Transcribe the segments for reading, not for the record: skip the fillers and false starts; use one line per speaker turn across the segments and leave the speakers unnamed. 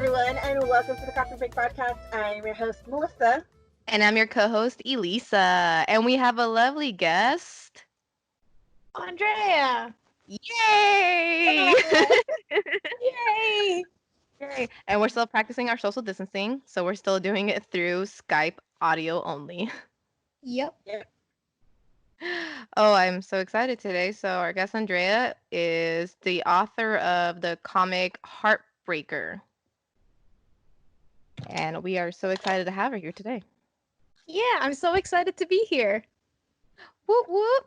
everyone, and welcome to the Coffee Break Podcast. I'm your host, Melissa.
And I'm your co-host, Elisa. And we have a lovely guest.
Andrea!
Yay!
Yay!
Yay! And we're still practicing our social distancing, so we're still doing it through Skype audio only.
Yep.
Oh, I'm so excited today. So our guest, Andrea, is the author of the comic HeartBreaker. And we are so excited to have her here today.
Yeah, I'm so excited to be here.
Whoop, whoop.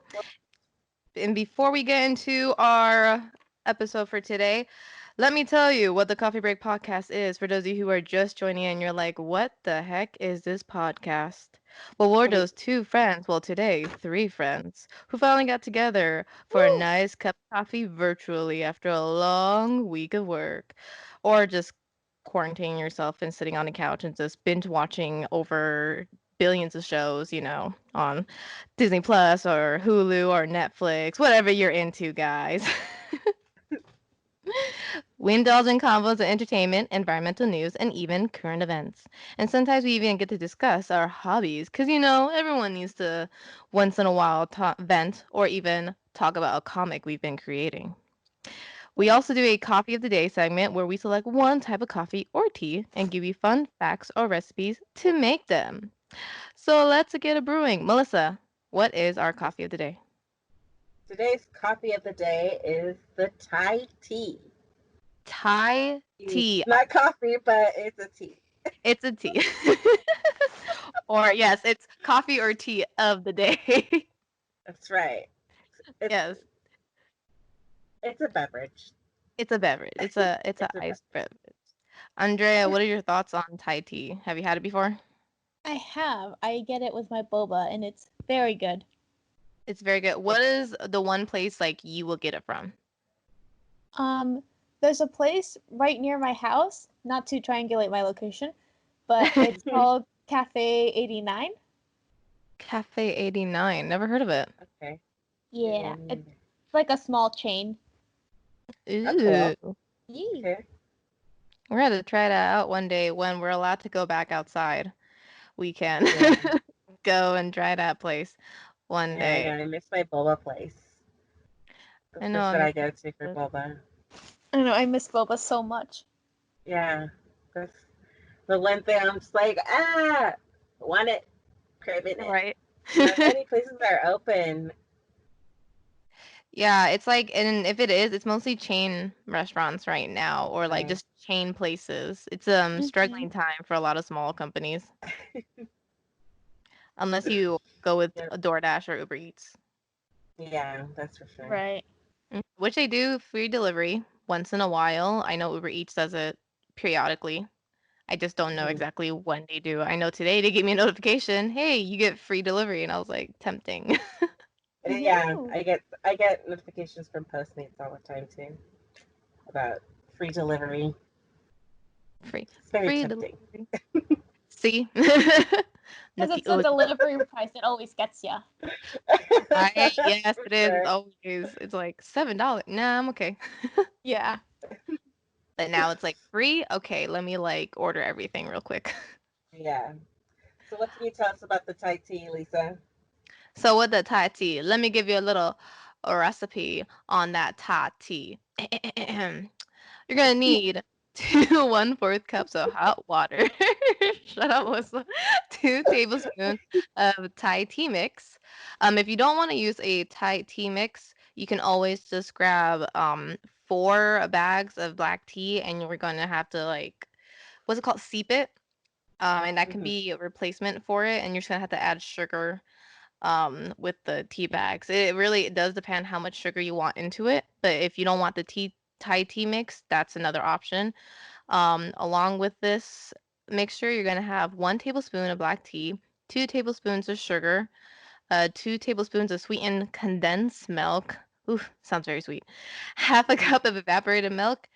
And before we get into our episode for today, let me tell you what the Coffee Break Podcast is for those of you who are just joining in. You're like, what the heck is this podcast? Well, we're those two friends, well, today, three friends, who finally got together for a nice cup of coffee virtually after a long week of work. Or just quarantining yourself and sitting on the couch and just binge watching over billions of shows, on Disney Plus or Hulu or Netflix, whatever you're into, guys. We indulge in convos of entertainment, environmental news, and even current events. And sometimes we even get to discuss our hobbies, because, everyone needs to once in a while vent or even talk about a comic we've been creating. We also do a coffee of the day segment where we select one type of coffee or tea and give you fun facts or recipes to make them. So let's get a brewing. Melissa, what is our coffee of the day?
Today's coffee of the day is the Thai tea.
Thai tea.
Not coffee, but it's a tea.
It's a tea. Or, yes, it's coffee or tea of the day.
That's right.
Yes.
It's a beverage.
It's a beverage. It's an iced beverage. Andrea, what are your thoughts on Thai tea? Have you had it before?
I have. I get it with my boba, and it's very good.
It's very good. What is the one place you will get it from?
There's a place right near my house, not to triangulate my location, but it's called Cafe 89.
Cafe 89. Never heard of it.
Okay.
Yeah, it's like a small chain.
Ooh.
Cool.
Okay.
We're going to try that out one day when we're allowed to go back outside. We can go and try that place one day.
I miss my boba place.
I know.
That's what I go to for boba.
I know. I miss boba so much.
Yeah. That's the one thing I'm just like, want it, craving it.
Right.
Not many places are open.
Yeah, it's and if it is, it's mostly chain restaurants right now, or just chain places. It's struggling time for a lot of small companies. Unless you go with a DoorDash or Uber Eats.
Yeah, that's for sure.
Right.
Which they do free delivery once in a while. I know Uber Eats does it periodically. I just don't know exactly when they do. I know today they gave me a notification, hey, you get free delivery, and I was like, tempting.
Yeah, I get notifications from Postmates all the time too about free delivery.
Free.
It's very
free
tempting.
See?
Because it's the delivery price, it always gets you.
Yes, it is always. It's like $7. Nah, I'm okay.
Yeah.
But now it's free. Okay, let me order everything real quick.
Yeah. So what can you tell us about the Thai tea, Lisa?
So with the Thai tea, let me give you a little recipe on that Thai tea. You're gonna need 2 1/4 cups of hot water. Shut up, Melissa. 2 tablespoons of Thai tea mix. If you don't want to use a Thai tea mix, you can always just grab 4 bags of black tea, and you're gonna have to what's it called? Steep it. And that can be a replacement for it, and you're just gonna have to add sugar with the tea bags. It does depend how much sugar you want into it, but if you don't want the Thai tea mix, that's another option. Along with this mixture, you're gonna have 1 tablespoon of black tea, 2 tablespoons of sugar, 2 tablespoons of sweetened condensed milk. Ooh, sounds very sweet. Half a cup of evaporated milk,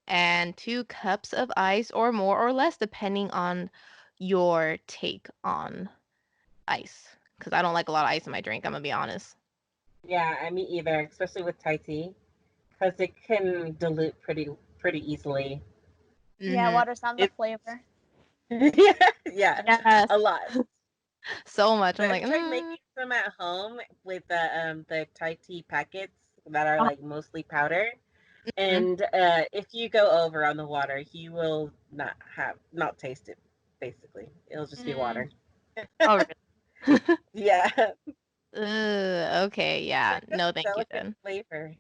and 2 cups of ice, or more or less, depending on your take on ice. Because I don't like a lot of ice in my drink, I'm gonna be honest.
Yeah, me either, especially with Thai tea, because it can dilute pretty easily.
Yeah,
Mm-hmm.
water's on the
It's
flavor.
yeah,
Yes,
a lot.
so much. I'm
But
like,
I've tried making some at home with the Thai tea packets that are
uh,
like mostly powder.
mhm.
And if you go over on the water, you will not taste it. Basically, it'll just be
Mm,
water.
Oh, really?
Yeah,
Okay, yeah.
it's such
No,
a
thank you
delicate
then.
flavor.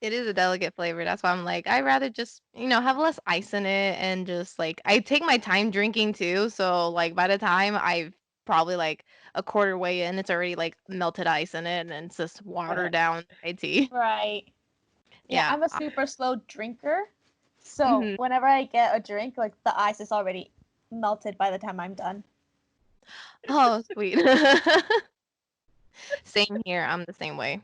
It is a delicate flavor. That's why I'm like, I'd rather just, have less ice in it and just like I take my time drinking too. So like by the time I've probably like a quarter way in, it's already like melted ice in it and it's just watered down Thai tea.
right. Yeah,
Yeah.
I'm a super slow drinker. So
Mhm.
whenever I get a drink, like the ice is already melted by the time I'm done.
Oh, sweet. Same here. I'm the same way.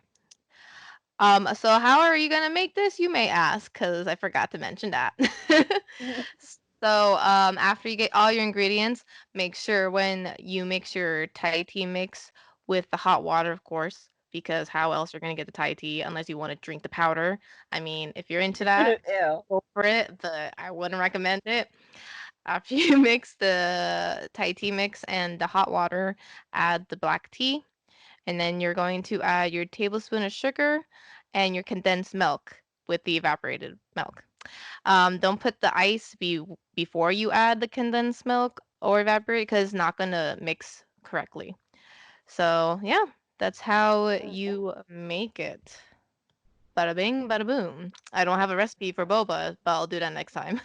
So how are you gonna make this? You may ask, because I forgot to mention that. So, after you get all your ingredients, make sure when you mix your Thai tea mix with the hot water, of course, because how else you're gonna get the Thai tea unless you want to drink the powder. I mean, if you're into that,
Ew.
go for it, but I wouldn't recommend it. After you mix the Thai tea mix and the hot water, add the black tea, and then you're going to add your tablespoon of sugar and your condensed milk with the evaporated milk. Don't put the ice before you add the condensed milk or evaporate because it's not gonna mix correctly. So yeah, that's how you make it. Bada bing, bada boom. I don't have a recipe for boba, but I'll do that next time.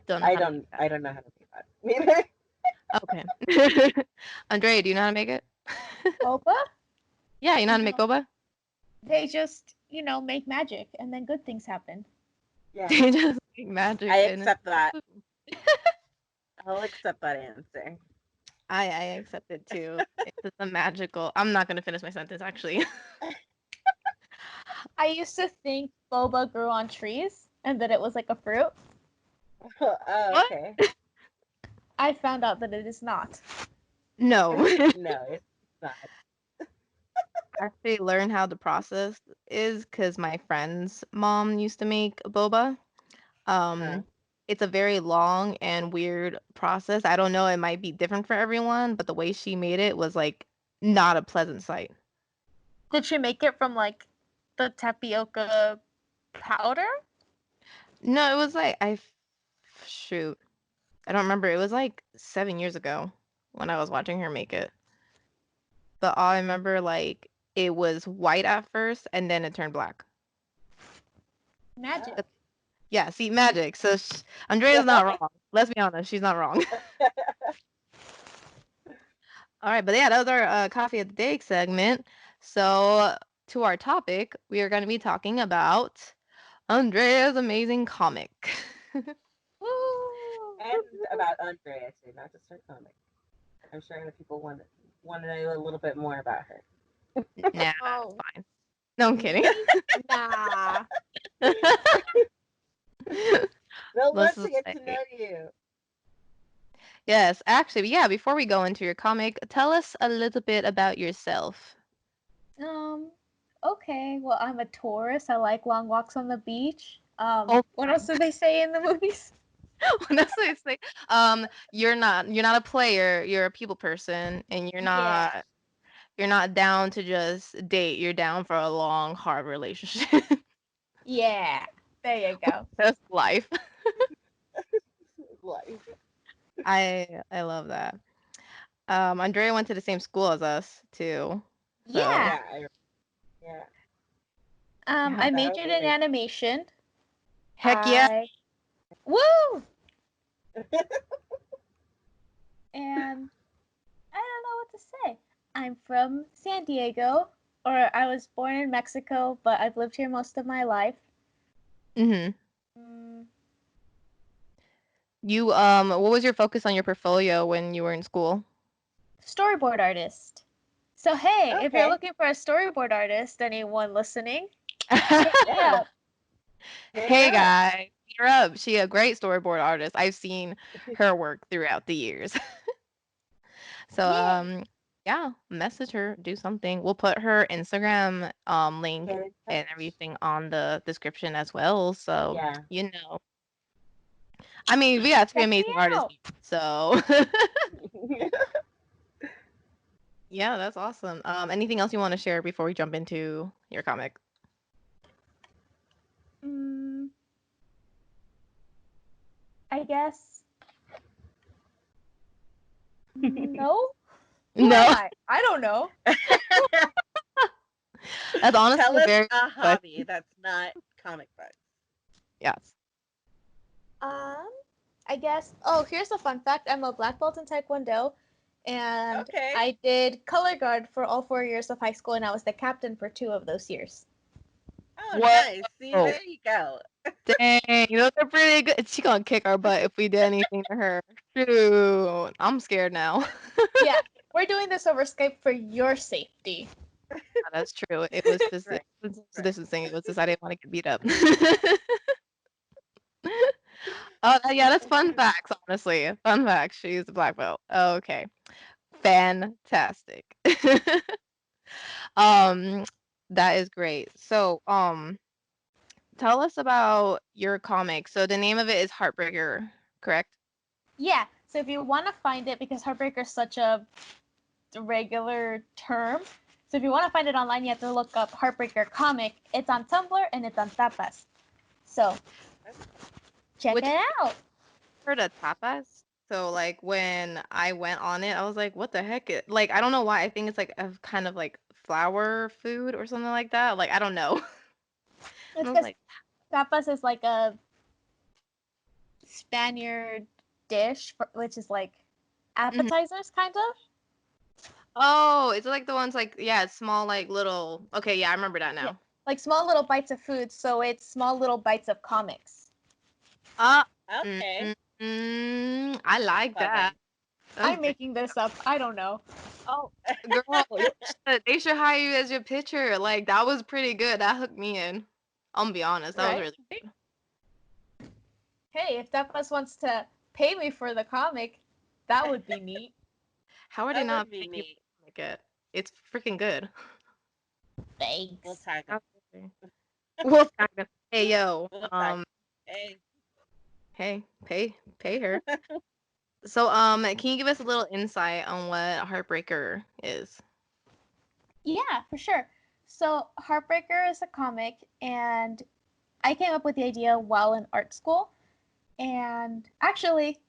Don't know how to make that.
I don't know how to do that neither.
Okay. Andrea, do you know how to make it?
Boba?
Yeah, you know how to make
No.
boba?
They just, make magic and then good things happen.
Yeah,
They just make magic
I
and it's
accept that.
boom.
I'll accept that answer.
I accept it too. It's just a magical. I'm not gonna finish my sentence actually.
I used to think boba grew on trees and that it was like a fruit.
Oh,
What?
okay.
I found out that it is not.
No.
No, it's not.
Actually learn how the process is because my friend's mom used to make boba.
Uh,
Um, it's a very long and weird process. I don't know, it might be different for everyone, but the way she made it was like not a pleasant sight.
Did she make it from like the tapioca powder?
No, it was like shoot. I don't remember. It was like 7 years ago when I was watching her make it. But all I remember like it was white at first and then it turned black.
Magic.
oh.
Yeah, see, magic. So Andrea's not wrong. Let's be honest, she's not wrong. All right, but yeah, that was our coffee of the day segment. So to our topic, we are going to be talking about Andrea's amazing comic.
Woo!
And about Andrea too, not just her comic. I'm sure other people want to know a little bit more about her.
Nah, that's
Oh,
fine. No, I'm kidding.
me? Nah.
They'll
Let's
want to
just
get to
say
know you.
yes. Actually, yeah. Before we go into your comic, tell us a little bit about yourself.
Um, okay. Well, I'm a tourist. I like long walks on the beach.
Oh,
What else do they say in the movies?
that's what it's like. You're not a player. You're a people person, and you're
Yeah.
not You're not down to just date, you're down for a long, hard relationship.
Yeah. There you go.
That's life.
Life.
I love that. Andrea went to the same school as us too. So
Yeah.
Yeah, yeah.
yeah.
I
That would
majored
be
in
amazing.
animation.
Heck yeah.
I Woo! And I don't know what to say. I'm from San Diego, or I was born in Mexico, but I've lived here most of my life.
hmm
Mm,
You what was your focus on your portfolio when you were in school?
storyboard artist. So hey, if you're
Okay.
looking for a storyboard artist, anyone listening, hit me
Yeah.
up.
Hit her
Hey
up.
guys, hit her up. She a great storyboard artist. I've seen her work throughout the years. So
Yay!
Yeah, message her, do something. We'll put her Instagram link
Get in
and
touch.
everything on the description as well. So,
Yeah.
you know. I mean, we got three
Check me
amazing artists,
out.
so yeah, that's awesome. Anything else you want to share before we jump into your comic?
Mm, I guess no. Who
No,
am I? I don't know.
that's
Tell
honestly a
us
very
a
good question.
hobby that's not comic books.
Yes.
Um, I guess. Oh, here's a fun fact. I'm a black belt in Taekwondo, and
Okay.
I did color guard for all 4 years of high school, and I was the captain for 2 of those years.
Oh, nice. See,
Whoa.
there you go.
Dang, those are pretty good. She gonna kick our butt if we did anything to her. Shoot, I'm scared now.
Yeah, we're doing this over Skype for your safety.
That's true. It was just
Right. Right.
distancing. It was just I didn't want to get beat up. Oh, yeah, that's fun facts, honestly. Fun facts. She's a black belt. Okay. Fantastic. Um, that is great. So, tell us about your comic. So the name of it is Heartbreaker, correct?
Yeah, so if you want to find it, because Heartbreaker is such a regular term, so if you want to find it online, you have to look up Heartbreaker Comic. It's on Tumblr and it's on Tapas. So check
Which
it out.
heard of tapas. So like when I went on it, I was like, what the heck? Like I don't know why. I think it's like a kind of like flower food or something like that. Like I don't know. And
It's
I was
because
like,
tapas is like a Spaniard dish, which is like
mhm.
appetizers, kind of.
Oh, it's like the ones like yeah, small like little. Okay, yeah, I remember that
Yeah,
now.
like small little bites of food. So it's small little bites of comics.
Uh,
Okay.
I like that.
Clever.
That's
I'm
great.
making this up. I don't know.
Oh, girl, they should hire you as your pitcher. Like that was pretty good. That hooked me in. I'm gonna be honest, that was
Right?
really good.
Hey, if Tapas wants to pay me for the comic, that would be neat.
How are they
That
not
would be
paying you
neat.
for like it? It's freaking good.
We'll
Thanks.
tag them.
Okay. We'll tag them. Hey yo,
We'll tag. Hey.
hey, pay her. So can you give us a little insight on what Heartbreaker is?
Yeah, for sure. So, Heartbreaker is a comic, and I came up with the idea while in art school. And actually,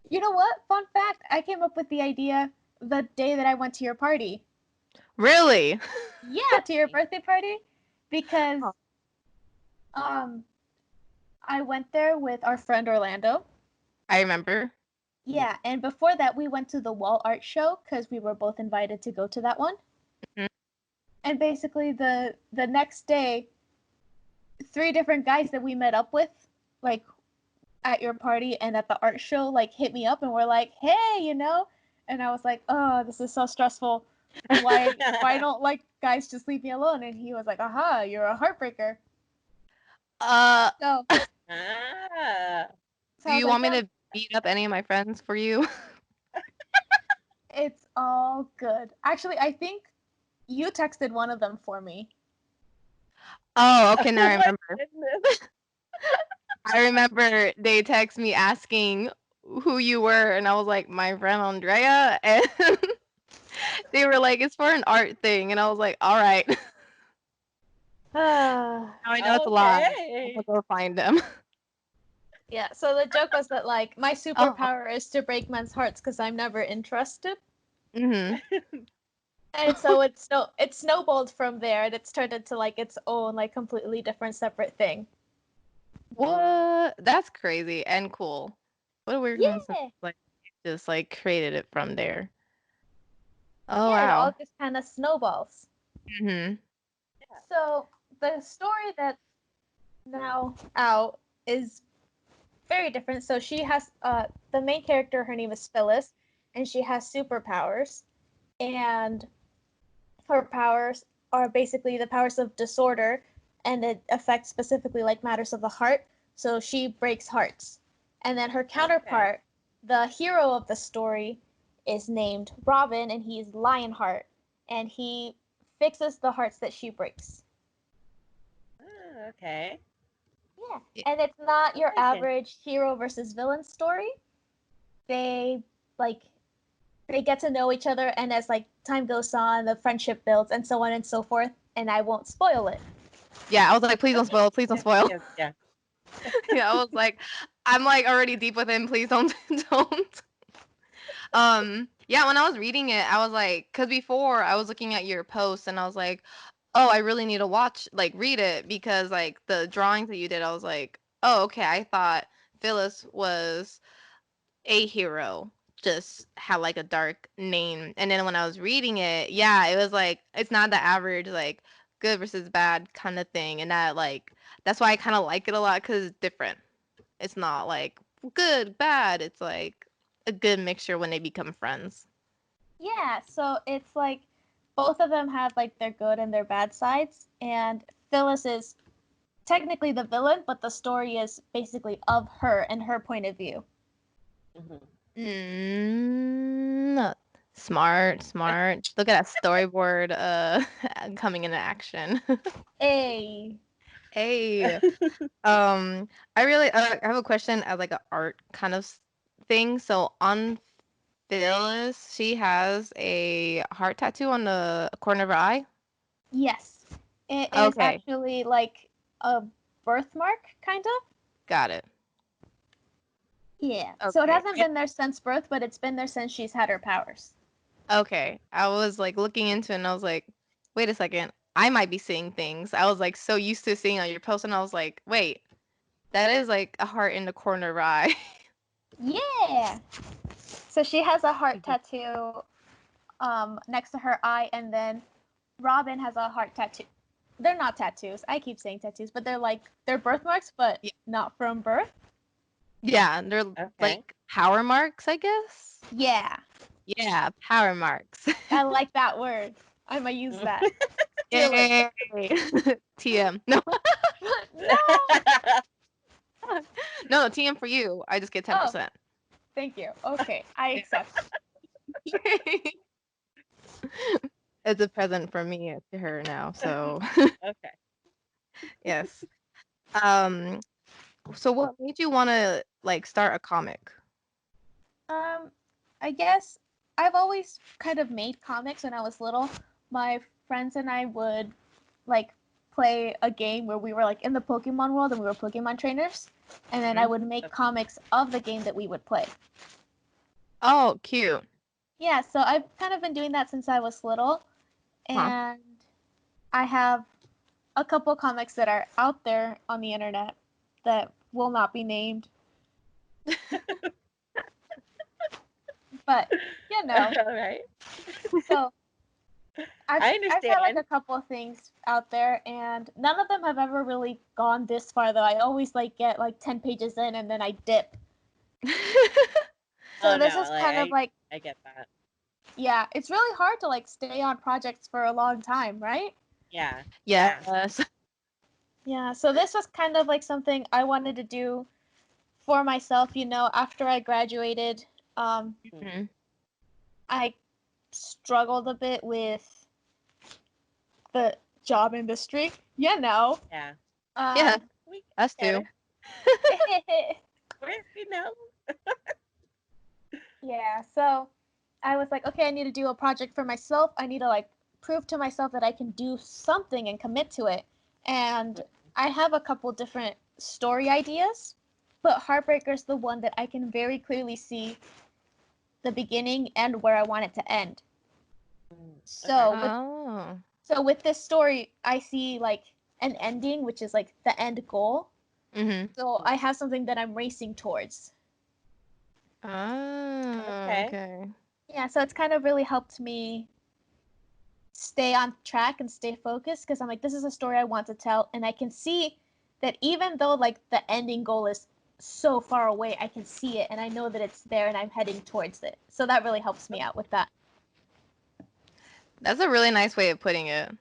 you know what? Fun fact, I came up with the idea the day that I went to your party.
Really?
Yeah, to your
Nice.
birthday party. Because
Oh,
um I went there with our friend Orlando.
I remember.
Yeah, and before that we went to the wall art show because we were both invited to go to that one.
Mhm.
And basically the next day, three different guys that we met up with, like at your party and at the art show, like hit me up and were like, "Hey, you know," and I was like, "Oh, this is so stressful. Why don't like guys just leave me alone?" And he was like, "Aha, you're a heartbreaker."
Uh,
So
Ah.
so
do
I was
you
like,
want me
"Yeah,
to beat up any of my friends for you?
it's all good." Actually, I think you texted one of them for me.
Oh, okay, now
Oh
I
my
remember.
goodness.
I remember they text me asking who you were, and I was like, my friend Andrea, and they were like, it's for an art thing, and I was like, all right.
Ah.
Now I know it's a lie. I'm
Okay.
gonna go find them.
Yeah, so the joke was that like my
Oh.
superpower is to break men's hearts because I'm never interested.
Mhm.
And so it snowballed from there and it's turned into like its own like completely different separate thing.
What? That's crazy and cool. What a weird coincidence.
Yeah.
Like, just like created it from there. Oh
Yeah, it all
wow.
just kind of snowballs.
Mhm.
So the story that's now out is very different. So she has the main character, her name is Phyllis, and she has superpowers. And her powers are basically the powers of disorder, and it affects specifically like matters of the heart. So she breaks hearts. And then her
Okay.
counterpart, the hero of the story, is named Robin, and he's Lionheart, and he fixes the hearts that she breaks.
Oh, okay.
Yeah,
Yeah.
and it's not your
I like it.
average hero versus villain story. They like they get to know each other, and as like time goes on, the friendship builds, and so on and so forth. And I won't spoil it.
Yeah, I was like, please don't spoil. Please don't spoil.
Yeah.
Yeah, I was like, I'm like already deep within. Please don't don't. Yeah, when I was reading it, I was like, because before I was looking at your posts and I was like, oh, I really need to read it because like the drawings that you did, I was like, oh, okay, I thought Phyllis was a hero, just had like a dark name. And then when I was reading it, yeah, it was like, it's not the average, like, good versus bad kind of thing. And that's why I kind of like it a lot because it's different. It's not like good, bad. It's like a good mixture when they become friends.
Yeah, so it's like both of them have like their good and their bad sides, and Phyllis is technically the villain, but the story is basically of her and her point of view.
Mm, smart, smart. Look at that storyboard coming into action.
A
Hey, I have a question as like an art kind of thing. So on Phyllis, she has a heart tattoo on the corner of her eye.
yes, it is
Okay,
actually like a birthmark, kind of.
got it.
Yeah. So it
Okay.
hasn't been there since birth, but it's been there since she's had her powers.
Okay. I was like looking into it and I was like, wait a second. I might be seeing things. I was like so used to seeing on your post and I was like, wait, that is like a heart in the corner of her eye.
Yeah. So she has a heart tattoo next to her eye, and then Robin has a heart tattoo. They're not tattoos. I keep saying tattoos, but they're birthmarks, but
Yeah,
not from birth.
yeah, they're
Okay.
like power marks, I guess.
Yeah.
Yeah, power marks.
I like that word. I'm gonna use that. Steal it.
Yay. TM. No.
No.
No, TM for you. I just get
Oh,
10%.
thank you. Okay, I accept.
It's a present from me to her now. So,
Okay.
yes. Um So what made you want to like start a comic?
Um, I guess I've always kind of made comics when I was little. My friends and I would like play a game where we were like in the Pokemon world and we were Pokemon trainers, and then I would make comics of the game that we would play.
Oh, cute.
Yeah, so I've kind of been doing that since I was little,
Huh.
and I have a couple comics that are out there on the internet that will not be named, but you know.
All right.
So
I
I've had like
understand.
a couple of things out there, and none of them have ever really gone this far. Though I always like get like 10 pages in, and then I dip.
Oh
So this
no,
is
like
kind of like,
I get that.
yeah, it's really hard to like stay on projects for a long time, right?
Yeah. Yeah.
Yes.
Yeah. So this was kind of like something I wanted to do for myself. After I graduated,
Mhm.
I struggled a bit with the job industry.
Yeah.
Yeah,
Um,
We
us
get
too.
it. We know.
yeah. So I was like, okay, I need to do a project for myself. I need to like prove to myself that I can do something and commit to it. And I have a couple different story ideas, but Heartbreaker's the one that I can very clearly see the beginning and where I want it to end.
Okay.
So with
Oh.
so with this story, I see like an ending, which is like the end goal.
Mhm.
So I have something that I'm racing towards.
Oh,
Okay.
okay.
Yeah, so it's kind of really helped me stay on track and stay focused because I'm like, this is a story I want to tell, and I can see that even though like the ending goal is so far away, I can see it and I know that it's there and I'm heading towards it. So that really helps me out with that.
That's a really nice way of putting it.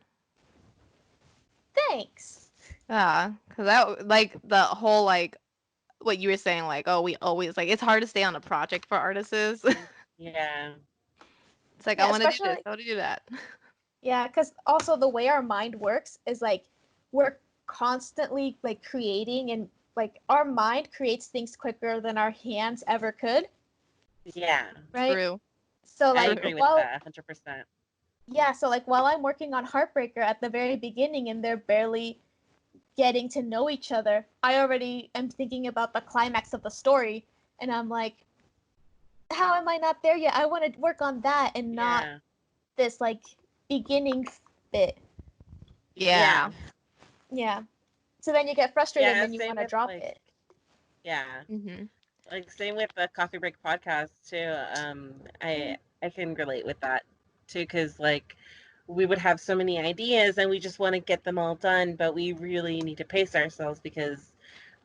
Thanks.
Yeah, because that like the whole like what you were saying, like, oh, we always like it's hard to stay on a project for artists.
Yeah.
It's like, I
Yeah,
want to do
especially
this. I want to do that.
yeah, because also the way our mind works is like we're constantly like creating and like our mind creates things quicker than our hands ever could,
Yeah,
right?
True.
So
I
like
True.
agree with
while
that 100%.
yeah, so like while I'm working on Heartbreaker at the very beginning and they're barely getting to know each other, I already am thinking about the climax of the story and I'm like, how am I not there yet? I want to work on that and not
Yeah.
this like beginning bit.
Yeah.
Yeah.
Yeah. So then you get frustrated and
Yeah,
then you
same
want to
with
drop
like,
it.
yeah.
Mm-hmm.
Like same with the Coffee Break podcast too. I can relate with that too, because like we would have so many ideas and we just want to get them all done, but we really need to pace ourselves because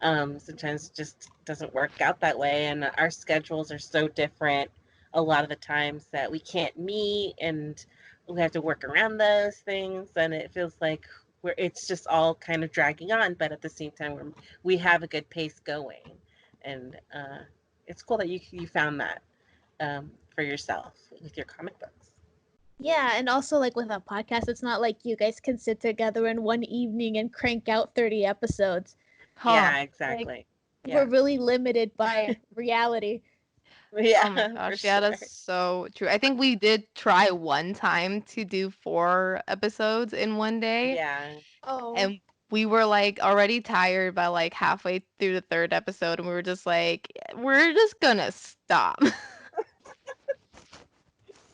sometimes it just doesn't work out that way, and our schedules are so different a lot of the times that we can't meet, and we have to work around those things, and it feels like it's just all kind of dragging on, but at the same time we have a good pace going, and it's cool that you found that for yourself with your comic books.
Yeah, and also like with a podcast, it's not like you guys can sit together in one evening and crank out 30 episodes.
Huh.
Yeah,
Like
exactly.
we're
Yeah.
really limited by reality.
Oh my
Yeah, for
gosh. Yeah,
sure.
that's so true. I think we did try one time to do 4 episodes in one day,
Yeah.
Oh,
and we were like already tired by like halfway through the third episode, and we were just like, we're just gonna stop.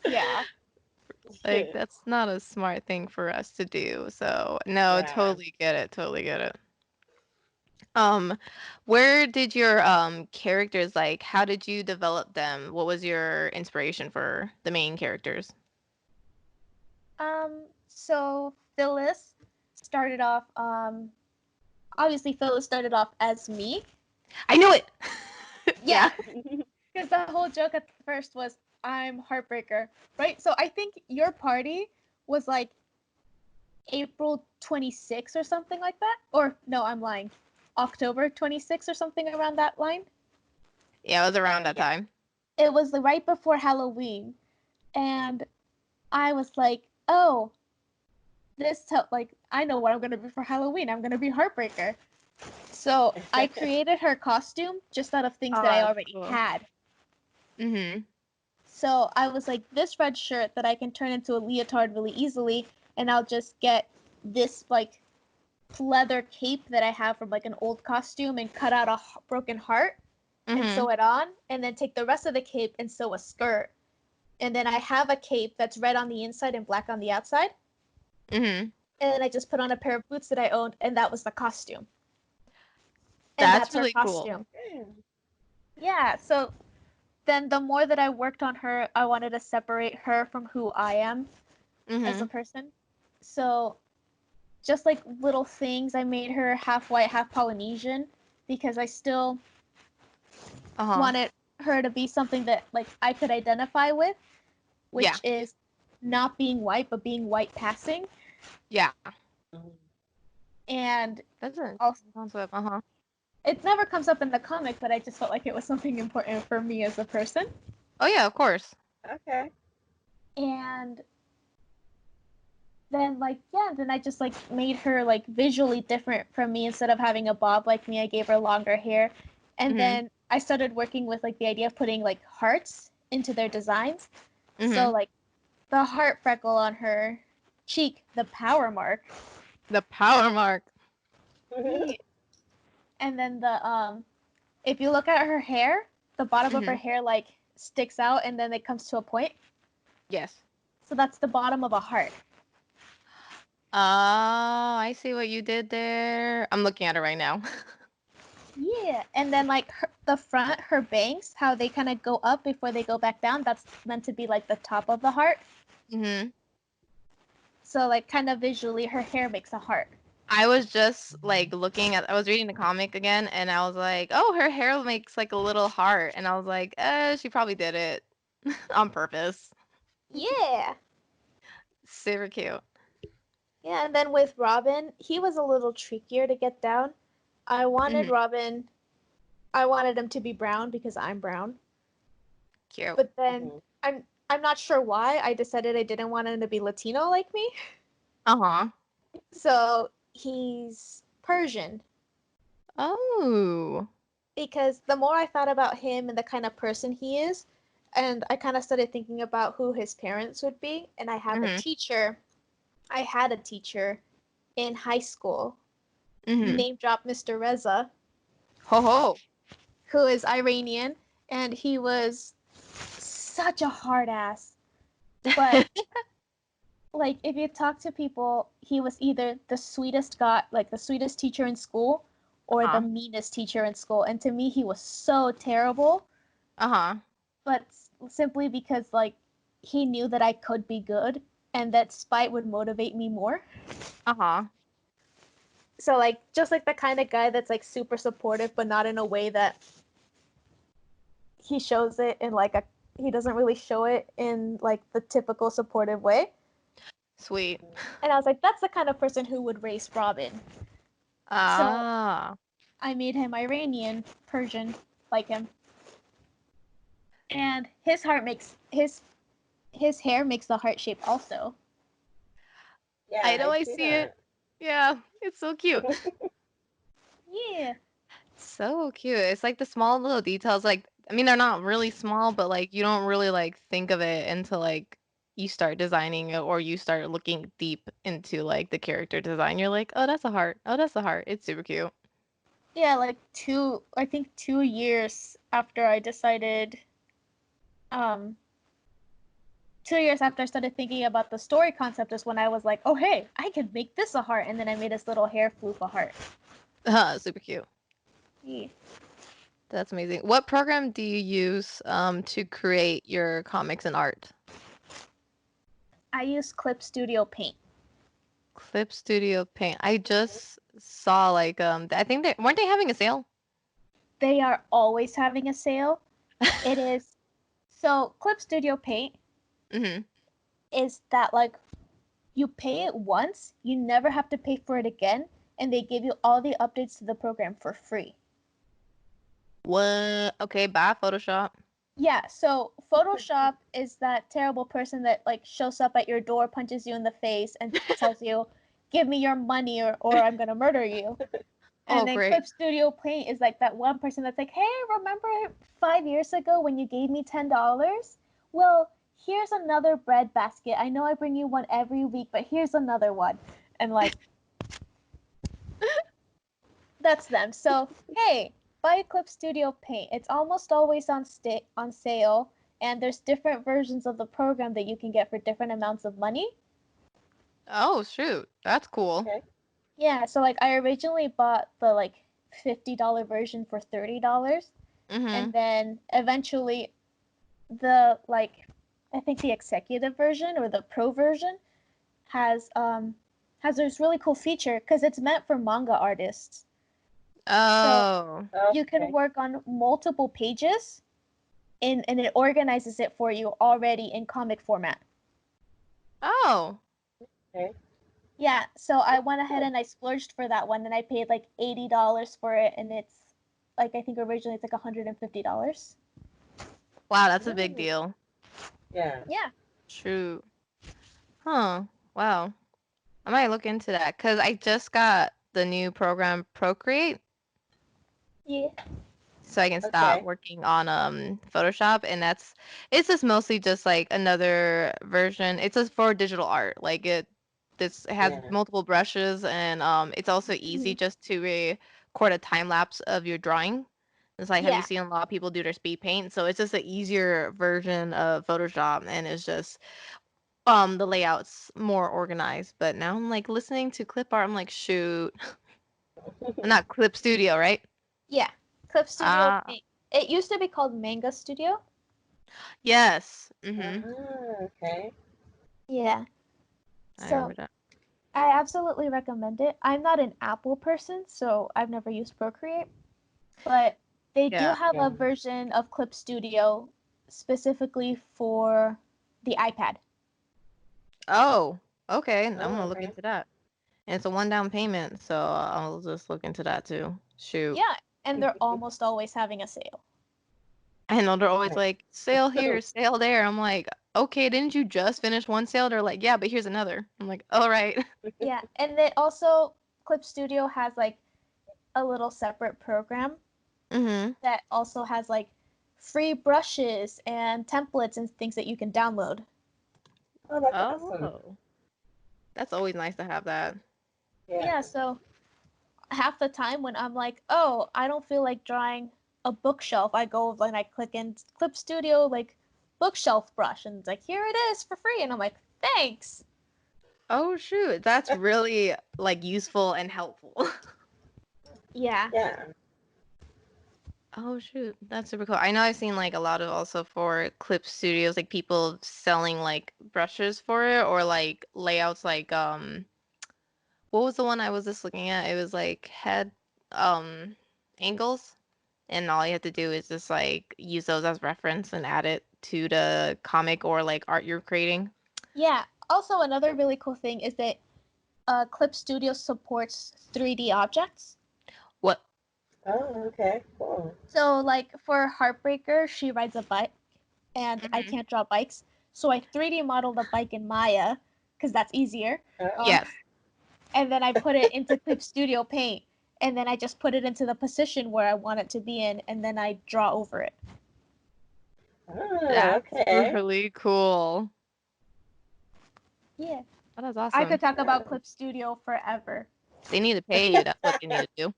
yeah.
Like, that's not a smart thing for us to do. So, no,
Yeah.
totally get it. Totally get it. Um, where did your characters like how did you develop them? What was your inspiration for the main characters?
So Phyllis started off obviously Phyllis started off as me.
I knew it.
Yeah,
Yeah.
because the whole joke at first was I'm Heartbreaker, right? So I think your party was like April 26th or something like that. Or no, I'm lying. October 26th or something around that line.
Yeah, it was around that
Yeah.
time.
It was the right before Halloween, and I was like, "Oh, like I know what I'm gonna be for Halloween. I'm gonna be Heartbreaker." So I created her costume just out of things
Oh,
that I
that's
already
cool.
had.
Mhm.
So I was like, this red shirt that I can turn into a leotard really easily, and I'll just get this like leather cape that I have from like an old costume and cut out a broken heart and sew
Mhm.
it on, and then take the rest of the cape and sew a skirt. And then I have a cape that's red on the inside and black on the outside.
Mhm.
And then I just put on a pair of boots that I owned, and that was the costume. And
That's
that's her
really cool.
costume. Yeah, so then the more that I worked on her, I wanted to separate her from who I am as a
Mhm.
person. So just like little things, I made her half white, half Polynesian because I still
Uh-huh.
wanted her to be something that like I could identify with,
Yeah.
which is not being white but being white passing.
Yeah.
And
That's a
also,
concept. Uh-huh.
it never comes up in the comic, but I just felt like it was something important for me as a person.
Oh yeah, of course.
Okay.
And then like yeah, then I just like made her like visually different from me. Instead of having a bob like me, I gave her longer hair. And
Mhm.
then I started working with like the idea of putting like hearts into their designs. So
Mhm.
like the heart freckle on her cheek, the power mark.
The power mark.
Yeah. And then the if you look at her hair, the bottom of her
Mhm.
hair like sticks out and then it comes to a point.
Yes.
So that's the bottom of a heart.
Oh, I see what you did there. I'm looking at it right now.
Yeah, and then like the front, her bangs, how they kind of go up before they go back down. That's meant to be like the top of the heart.
Mhm.
So like kind of visually, her hair makes a heart.
I was just like I was reading the comic again and I was like, oh, her hair makes like a little heart. And I was like, she probably did it on purpose.
Yeah,
Super cute.
yeah. And then with Robin, he was a little trickier to get down. I wanted
Hmm.
Robin. I wanted him to be brown because I'm brown.
Cute.
But then
Mhm.
I'm not sure why. I decided I didn't want him to be Latino like me.
Uh-huh.
So he's Persian.
Oh.
Because the more I thought about him and the kind of person he is, and I kind of started thinking about who his parents would be, and
Mm-hmm.
I had a teacher in high school,
Mm-hmm.
name drop Mr. Reza,
Ho ho.
who is Iranian, and he was such a hard ass. But like if you talk to people, he was either the sweetest guy, like the sweetest teacher in school, or the
Uh-huh.
meanest teacher in school. And to me, he was so terrible.
Uh-huh.
But simply because like he knew that I could be good, and that spite would motivate me more.
Uh-huh.
So like just like the kind of guy that's like super supportive, but not in a way that he shows it in like a he doesn't really show it in like the typical supportive way.
Sweet.
And I was like, that's the kind of person who would race Robin. So
Ah.
I made him Iranian, Persian, like him. And his hair makes the heart shape also.
Yeah,
I know
I
I
see
see it.
that.
Yeah, it's so cute.
Yeah.
So cute. It's like the small little details. Like, I mean, they're not really small, but like you don't really like think of it until like you start designing it or you start looking deep into like the character design. You're like, oh, that's a heart. Oh, that's a heart. It's super cute.
Yeah, like I think 2 years after I decided, um, 2 years after I started thinking about the story concept is when I was like, oh hey, I can make this a heart, and then I made this little hair floof a heart.
Super cute.
Yeah.
That's amazing. What program do you use to create your comics and art?
I use Clip Studio Paint.
Clip Studio Paint. I just saw like I think they weren't they having a sale?
They are always having a sale. It is so Clip Studio Paint
Mm-hmm.
is that like you pay it once, you never have to pay for it again, and they give you all the updates to the program for free.
What? Okay, bye Photoshop.
Yeah, so Photoshop is that terrible person that like shows up at your door, punches you in the face, and tells you, "Give me your money or I'm gonna murder you."
Oh,
And then
great.
Clip Studio Paint is like that one person that's like, "Hey, remember 5 years ago when you gave me $10? Well, here's another bread basket. I know I bring you one every week, but here's another one." And like that's them. So hey, buy Clip Studio Paint. It's almost always on sale, and there's different versions of the program that you can get for different amounts of money.
Oh, shoot. That's cool.
Okay.
Yeah, so like I originally bought the like $50 version for $30,
Mm-hmm.
and then eventually the like I think the executive version or the pro version has um has this really cool feature because it's meant for manga artists. So
Oh.
you can
Okay.
work on multiple pages and it organizes it for you already in comic format.
Oh.
Okay.
Yeah, so I
That's
went ahead
cool.
and I splurged for that one and I paid like $80 for it and it's like I think originally it's like $150.
Wow, that's a big
Mm,
deal.
yeah.
Yeah.
Shoot. Huh. Wow. I might look into that because I just got the new program Procreate,
Yeah.
so I can stop
Okay.
working on Photoshop, and it's just mostly just like another version. It's just for digital art. Like this has
Yeah.
multiple brushes, and it's also easy
Mhm.
just to record a time lapse of your drawing. It's like have you
Yeah.
seen a lot of people do their speed paint? So it's just an easier version of Photoshop, and it's just the layout's more organized. But now I'm like listening to clip art. I'm like, shoot, not Clip Studio, right?
Yeah. Clip Studio
Ah,
Paint. It used to be called Manga Studio.
yes.
Okay.
Yeah.
I
So
remember that.
I absolutely recommend it. I'm not an Apple person, so I've never used Procreate, but they do
Yeah.
have
Yeah.
a version of Clip Studio specifically for the iPad.
Oh, okay. I'm
Oh,
gonna look
okay.
into that. And it's a one down payment, so I'll just look into that too. Shoot.
Yeah, and they're almost always having a sale.
I know they're always
Nice.
like, sale here, sale there. I'm like, okay, didn't you just finish one sale? They're like, yeah, but here's another. I'm like, all right.
Yeah, and then also Clip Studio has like a little separate program
Mm-hmm.
that also has like free brushes and templates and things that you can download.
Oh, that's awesome.
Oh, that's always nice to have that.
Yeah.
Yeah, so half the time when I'm like, oh, I don't feel like drawing a bookshelf, I go and I click in Clip Studio like bookshelf brush and it's like, here it is for free. And I'm like, thanks.
Oh shoot, that's really like useful and helpful.
Yeah.
Yeah.
Oh shoot, that's super cool. I know I've seen like a lot of also for clip studios, like people selling like brushes for it or like layouts like what was the one I was just looking at? It was like head um angles and all you have to do is just like use those as reference and add it to the comic or like art you're creating.
Yeah. Also, another really cool thing is that Clip Studio supports 3D objects.
What?
Oh, okay. Cool.
So, like for Heartbreaker, she rides a bike, and I
Hmm.
can't draw bikes, so I 3D modeled a bike in Maya because that's easier.
Oh,
Um,
Yes.
and then I put it into Clip Studio Paint, and then I just put it into the position where I want it to be in, and then I draw over it.
oh,
That's
okay.
really cool.
Yeah,
Oh, that's
I could
awesome.
talk about
Oh.
Clip Studio forever,
They need to pay you. That's what they need to do.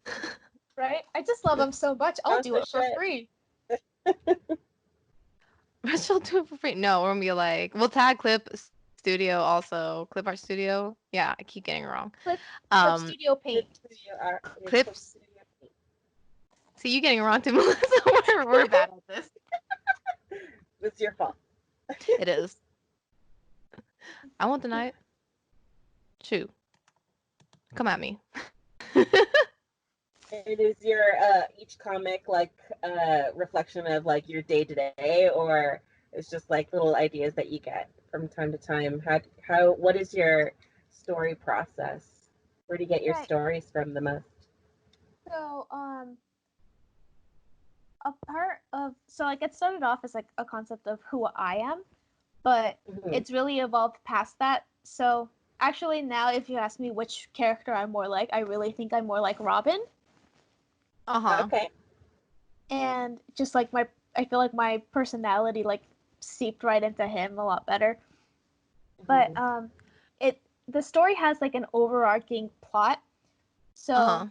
right? I just love them so much. I'll do it for
Sponsorship.
free.
She'll do it for free. No, we're gonna be like, we'll tag Clip Studio also. Clip Art Studio. Yeah, I keep getting it wrong.
Clip Clip
Um,
Studio
Clip
Paint.
Studio art. It is Clip
Clips.
Studio.
See, you getting it wrong too, Melissa. We're bad at this.
It's your fault.
It is. I won't deny it. Shoot, come at me.
It is your each comic like reflection of like your day to day, or it's just like little ideas that you get from time to time. How what is your story process? Where do you get your
Right.
stories from the most?
So, a part of so like it started off as like a concept of who I am, but
Mhm.
it's really evolved past that. So actually now if you ask me which character I'm more like, I really think I'm more like Robin.
Uh-huh.
Okay.
And just like my I feel like my personality like seeped right into him a lot better. But
Mhm.
it the story has like an overarching plot. So
Uh-huh.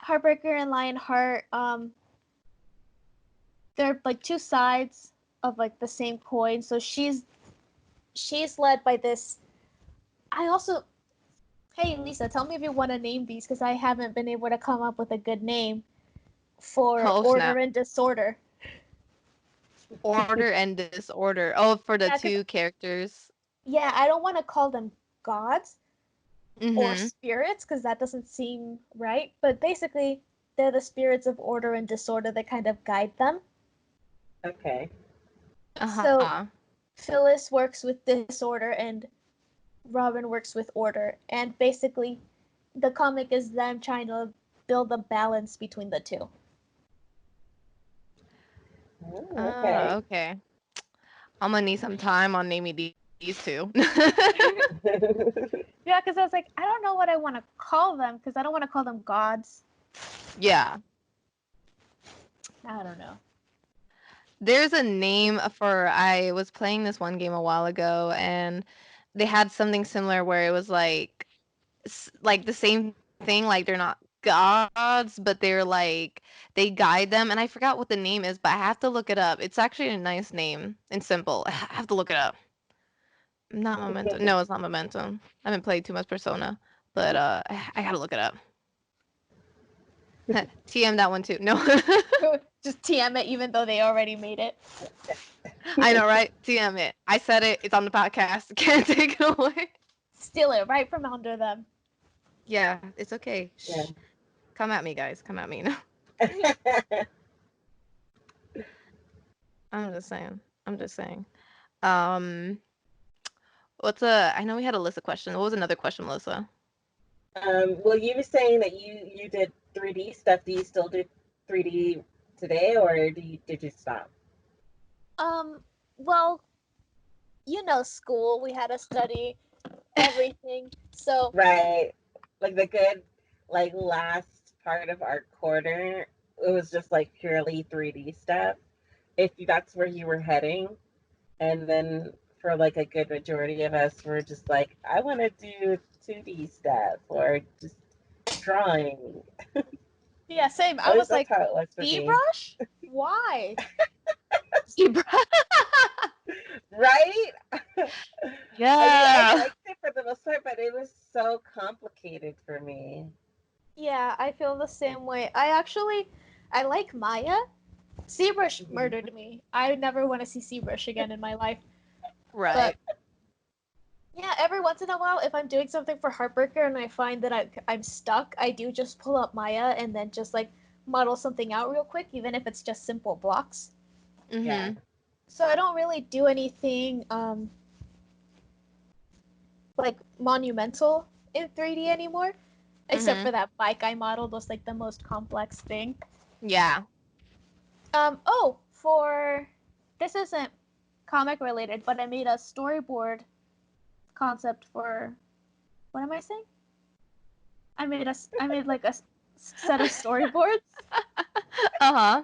Heartbreaker and Lionheart, they're like two sides of like the same coin. So she's led by this. I also, hey Lisa, tell me if you want to name these because I haven't been able to come up with a good name for
Oh
order
snap.
and disorder.
Order and disorder. Oh, for the
Yeah, because
two characters.
yeah, I don't want to call them gods or
Mm-hmm.
spirits because that doesn't seem right. But basically, they're the spirits of order and disorder that kind of guide them.
Okay.
So
Uh-huh.
Phyllis works with disorder and Robin works with order. And basically, the comic is them trying to build a balance between the two.
Oh,
Oh,
okay.
okay. I'm gonna need some time on naming these two.
Yeah, because I was like, I don't know what I want to call them because I don't want to call them gods.
Yeah.
I don't know.
There's a name for I was playing this one game a while ago and they had something similar where it was like the same thing, like they're not gods, but they're like they guide them and I forgot what the name is, but I have to look it up. It's actually a nice name and simple. I have to look it up. Not Momentum. No, it's not Momentum. I haven't played too much Persona, but I gotta look it up. TM that one too. No.
Just TM it, even though they already made it.
I know, right? TM it. I said it. It's on the podcast. Can't take it away.
Steal it right from under them.
Yeah, it's okay.
Yeah.
Shh. Come at me, guys. Come at me. No, I'm just saying. I'm just saying. Um, I know we had a list of questions. What was another question, Melissa?
Well, you were saying that you did 3D stuff. Do you still do 3D today, or did you stop?
Um, well, school, we had to study everything. So
Right. Like the good, like last part of our quarter, it was just like purely 3D stuff. If that's where you were heading, and then for like a good majority of us, we're just like, I want to do 2D stuff or just drawing.
yeah, same.
At
I
least
was
that's
like,
how it was for me.
ZBrush? Why?
Zebra.
Right? I mean, I
Yeah.
liked it for the most part, but it was so complicated for me.
Yeah, I feel the same way. I like Maya. ZBrush
Mhm.
murdered me. I never want to see ZBrush again in my life. But
Right.
yeah, every once in a while, if I'm doing something for Heartbreaker and I find that I'm stuck, I do just pull up Maya and then just like model something out real quick, even if it's just simple blocks.
Yeah.
Mhm.
So I don't really do anything like monumental in 3D anymore, except for
Mhm.
that bike I modeled was like the most complex thing.
Yeah.
Oh, for this isn't comic related, but I made a storyboard concept for what am I saying? I made like a set of storyboards.
Uh-huh.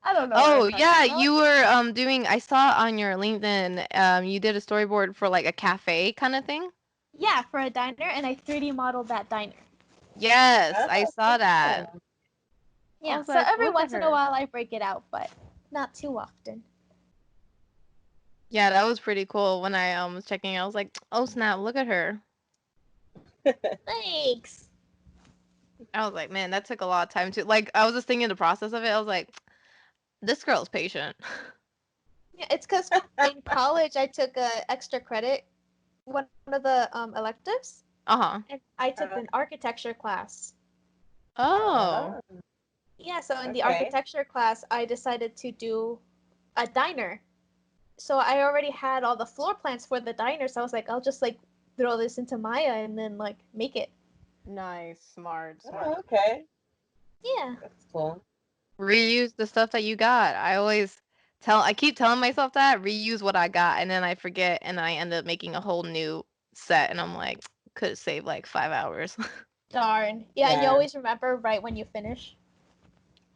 I don't know what I'm
Oh,
talking
yeah,
about.
you were doing I saw on your LinkedIn you did a storyboard for like a cafe kind of thing?
Yeah, for a diner, and I 3D modeled that diner.
Yes, I
Oh,
saw that.
cool.
I
Yeah,
was
so
like,
every
look at
once in a
her.
while I break it out, but not too often.
Yeah, that was pretty cool when I was checking. I was like, "Oh snap, look at her."
Thanks.
I was like, "Man, that took a lot of time to like I was just thinking the process of it. I was like, this girl's patient."
Yeah, it's because in college I took a extra credit, one of the electives,
Uh-huh.
and I took
Uh,
an architecture class.
Oh.
oh,
Yeah, so in the
okay.
architecture class, I decided to do a diner. So I already had all the floor plans for the diner, so I was like, I'll just like throw this into Maya and then like make it.
Nice, smart,
Oh,
smart.
okay.
Yeah.
That's cool.
Reuse the stuff that you got. I keep telling myself that, reuse what I got, and then I forget and I end up making a whole new set and I'm like, could have saved like 5 hours.
Darn. Yeah, and you
Yeah.
always remember right when you finish.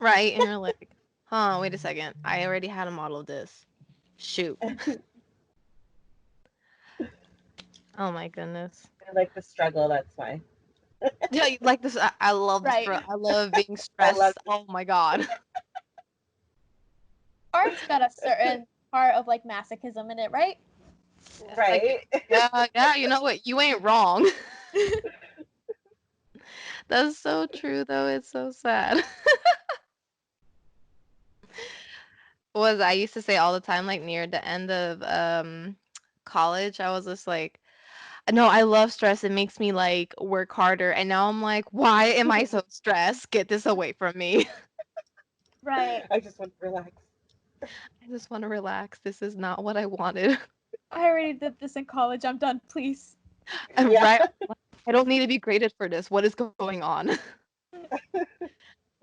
Right? And you're like, huh, wait a second. I already had a model of this. Shoot. Oh my goodness.
I like the struggle. That's why
Yeah, like this. I love this.
Right.
I love being
I love.
stressed. Oh my god.
Art's got a certain part of like masochism in it, right?
Like,
Right.
yeah, yeah. You know what? You ain't wrong. That's so true, though. It's so sad. Was I used to say all the time, like near the end of college, I was just like, no, I love stress. It makes me like work harder. And now I'm like, why am I so stressed? Get this away from me.
Right.
I just want to relax.
I just want to relax. This is not what I wanted.
I already did this in college. I'm done, please.
And
Yeah.
right, I don't need to be graded for this. What is going on?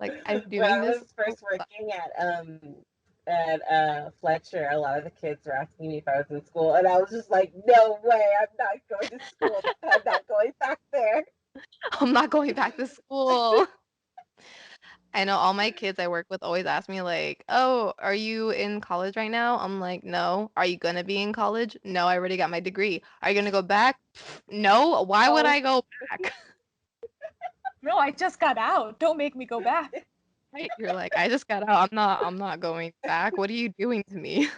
Like I'm
When
doing
I
this.
was first working at Fletcher, a lot of the kids were asking me if I was in school, and I was just like, "No way! I'm not going to school. I'm not going back there."
I'm not going back to school. I know all my kids I work with always ask me like, "Oh, are you in college right now?" I'm like, "No." "Are you gonna be in college?" "No, I already got my degree." "Are you gonna go back?" "No." "Why would
Oh,
I go back?"
No, I just got out. Don't make me go back.
Right? You're like, "I just got out. I'm not going back. What are you doing to me?"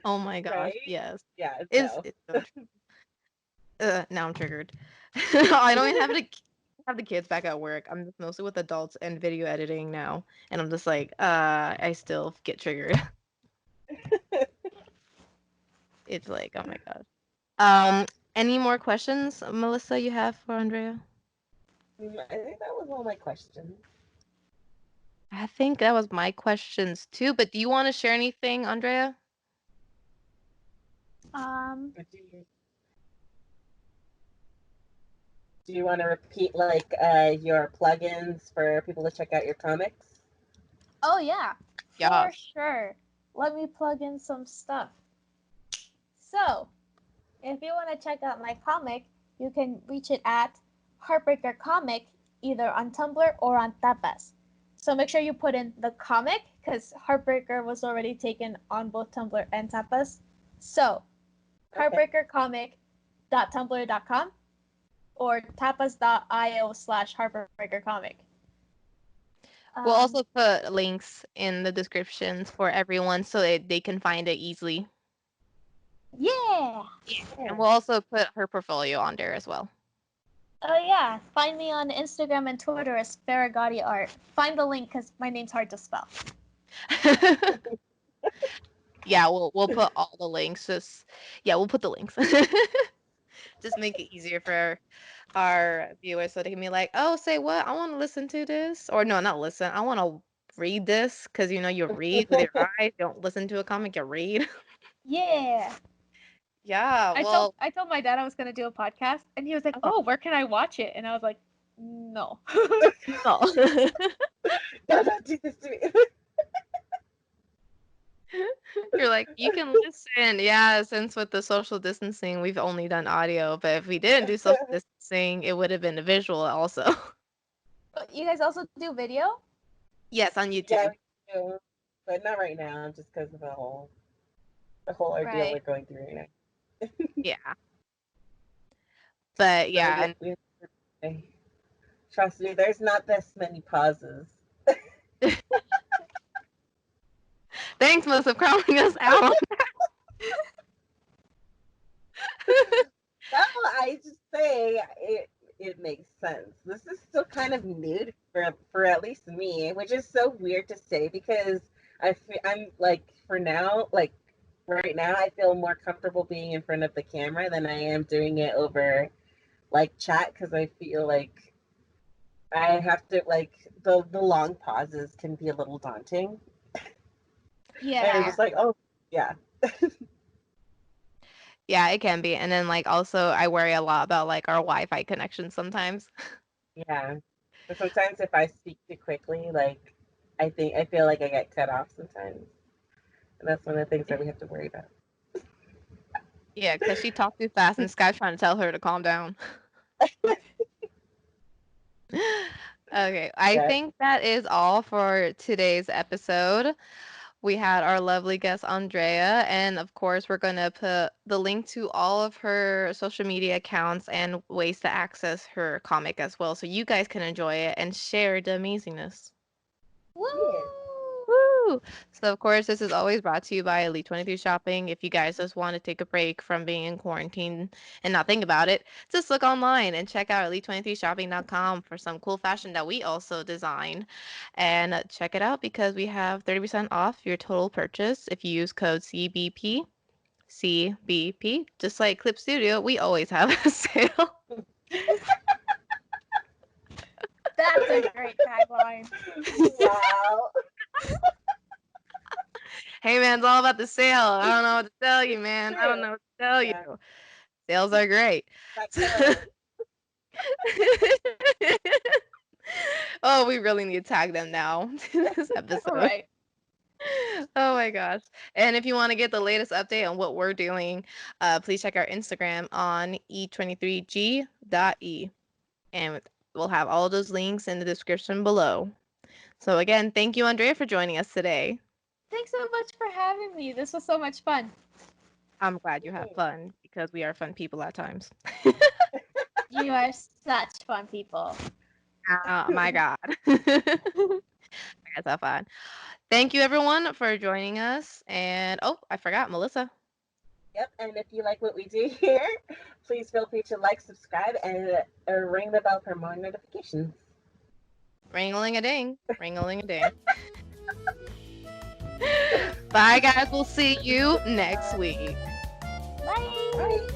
Oh my gosh,
right?
yes.
Yeah. No.
It's so true. Now I'm triggered. I don't even have the kids back at work. I'm just mostly with adults and video editing now, and I'm just like, I still get triggered. It's like, oh my god. Any more questions, Melissa, you have for Andrea?
I think that was all my questions.
I think that was my questions too, but do you want to share anything, Andrea?
Um.
Do you want to repeat like your plugins for people to check out your comics?
Oh yeah, for
Yes.
sure. Let me plug in some stuff. So, if you want to check out my comic, you can reach it at HeartBreaker Comic either on Tumblr or on Tapas. So make sure you put in the comic because Heartbreaker was already taken on both Tumblr and Tapas. So, heartbreakercomic.tumblr.com or tapas.io/heartbreakercomic.
We'll also put links in the descriptions for everyone so they can find it easily.
Yeah.
And we'll also put her portfolio on there as well.
Oh yeah, find me on Instagram and Twitter as Farragotti Art. Find the link because my name's hard to spell.
Yeah, we'll put all the links. We'll put the links. Just make it easier for our viewers so they can be like, oh, say what? I want to listen to this. Or no, not listen. I want to read this because you read with your eyes. Don't listen to a comic, you read.
Yeah.
Yeah, well.
I told my dad I was gonna do a podcast, and he was like, "Oh, where can I watch it?" And I was like, "No."
No.
Don't do this to me.
You're like, you can listen. Yeah, since with the social distancing, we've only done audio, but if we didn't do social distancing, it would have been a visual also.
But you guys also do video?
Yes, on YouTube.
Yeah, we do, but not right now, just because of the whole ordeal we're going through right now.
Yeah. But yeah.
Trust me, there's not this many pauses.
Thanks, Melissa, for calling us out.
No, I just say it makes sense. This is still kind of new for at least me, which is so weird to say because I'm like for now, like right now, I feel more comfortable being in front of the camera than I am doing it over like chat because I feel like I have to like the long pauses can be a little daunting.
Yeah.
And I'm just like, oh yeah.
Yeah, it can be. And then like also I worry a lot about like our Wi-Fi connection sometimes.
Yeah. But sometimes if I speak too quickly, like I feel like I get cut off sometimes. And that's one of the things that we have to worry about.
Yeah, because she talked too fast and Sky's trying to tell her to calm down. Okay, I think that is all for today's episode. We had our lovely guest Andrea, and of course, we're going to put the link to all of her social media accounts and ways to access her comic as well, so you guys can enjoy it and share the amazingness.
Woo!
Woo! So, of course, this is always brought to you by Elite 23 Shopping. If you guys just want to take a break from being in quarantine and not think about it, just look online and check out elite23shopping.com for some cool fashion that we also design. And check it out because we have 30% off your total purchase if you use code CBP. CBP, just like Clip Studio, we always have a sale.
That's a great tagline.
Wow.
Hey man, it's all about the sale. I don't know what to tell you, man. I don't know what to tell you. Sales are great. Oh, we really need to tag them now to this episode.
Right.
Oh my gosh. And if you want to get the latest update on what we're doing, please check our Instagram on e23g.e. And we'll have all those links in the description below. So again, thank you, Andrea, for joining us today.
Thanks so much for having me. This was so much fun.
I'm glad you had fun because we are fun people at times.
You are such fun people.
Oh my God. I guess have fun. Thank you, everyone, for joining us. And oh, I forgot, Melissa.
Yep, and if you like what we do here, please feel free to like, subscribe, and ring the bell for more notifications.
Ring-a-ling-a-ding. Ring-a-ling-a-ding. Bye, guys. We'll see you next week.
Bye.
Bye.